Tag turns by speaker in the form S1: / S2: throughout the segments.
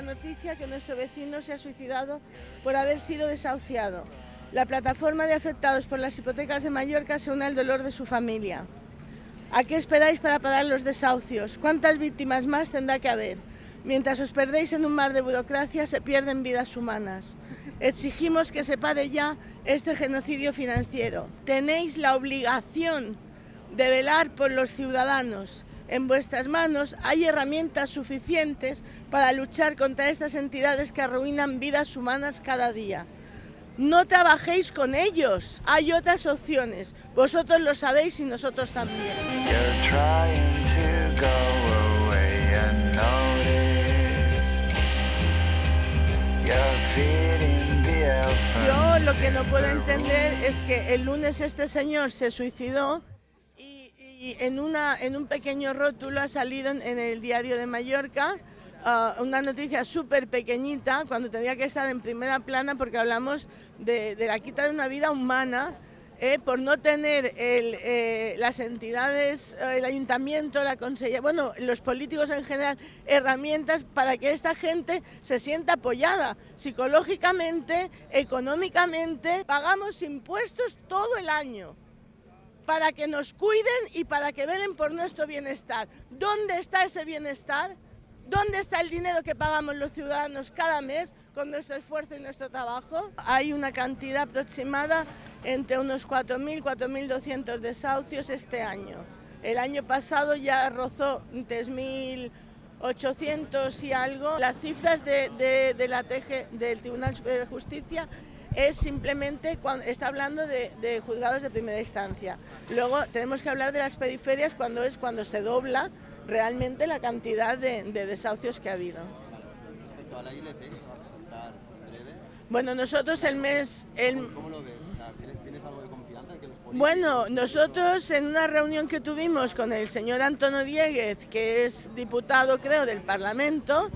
S1: la noticia que nuestro vecino se ha suicidado por haber sido desahuciado. La plataforma de afectados por las hipotecas de Mallorca se une al dolor de su familia. ¿A qué esperáis para parar los desahucios? ¿Cuántas víctimas más tendrá que haber? Mientras os perdéis en un mar de burocracia, se pierden vidas humanas. Exigimos que se pare ya este genocidio financiero. Tenéis la obligación de velar por los ciudadanos. En vuestras manos hay herramientas suficientes para luchar contra estas entidades que arruinan vidas humanas cada día. No trabajéis con ellos, hay otras opciones. Vosotros lo sabéis y nosotros también. Yo lo que no puedo entender es que el lunes este señor se suicidó y en un pequeño rótulo ha salido en el Diario de Mallorca una noticia súper pequeñita cuando tendría que estar en primera plana, porque hablamos de la quita de una vida humana por no tener las entidades, el ayuntamiento, la consejería, bueno, los políticos en general, herramientas para que esta gente se sienta apoyada psicológicamente, económicamente. Pagamos impuestos todo el año para que nos cuiden y para que velen por nuestro bienestar. ¿Dónde está ese bienestar? ¿Dónde está el dinero que pagamos los ciudadanos cada mes con nuestro esfuerzo y nuestro trabajo? Hay una cantidad aproximada entre unos 4.000, 4.200 desahucios este año. El año pasado ya rozó 3.800 y algo. Las cifras de la TG, del Tribunal Superior de Justicia, es simplemente cuando está hablando de juzgados de primera instancia. Luego tenemos que hablar de las periferias cuando se dobla realmente la cantidad de desahucios que ha habido.
S2: Respecto a la ILP que se va a presentar en breve.
S1: Bueno, nosotros
S2: ¿Cómo lo ves? O sea, ¿tienes algo de confianza en que los políticos?
S1: Bueno, nosotros en una reunión que tuvimos con el señor Antonio Dieguez, que es diputado, creo, del Parlamento,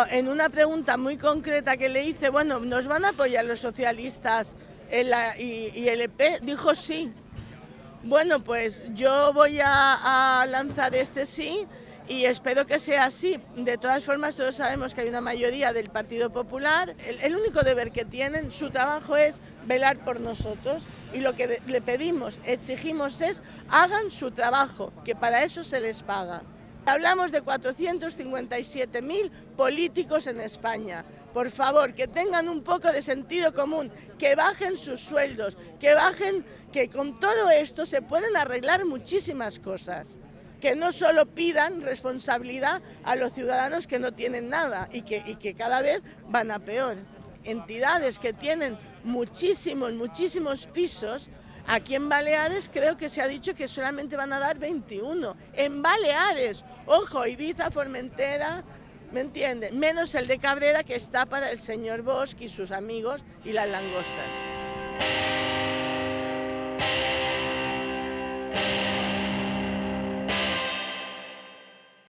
S1: en una pregunta muy concreta que le hice, bueno, ¿nos van a apoyar los socialistas en la ILP? Dijo sí. Bueno, pues yo voy a lanzar este sí y espero que sea así. De todas formas, todos sabemos que hay una mayoría del Partido Popular. El único deber que tienen, su trabajo es velar por nosotros, y lo que le pedimos, exigimos es hagan su trabajo, que para eso se les paga. Hablamos de 457.000 políticos en España. Por favor, que tengan un poco de sentido común, que bajen sus sueldos, que con todo esto se pueden arreglar muchísimas cosas. Que no solo pidan responsabilidad a los ciudadanos que no tienen nada y que cada vez van a peor. Entidades que tienen muchísimos pisos. Aquí en Baleares creo que se ha dicho que solamente van a dar 21. En Baleares, ojo, Ibiza, Formentera, ¿me entienden? Menos el de Cabrera, que está para el señor Bosch y sus amigos y las langostas.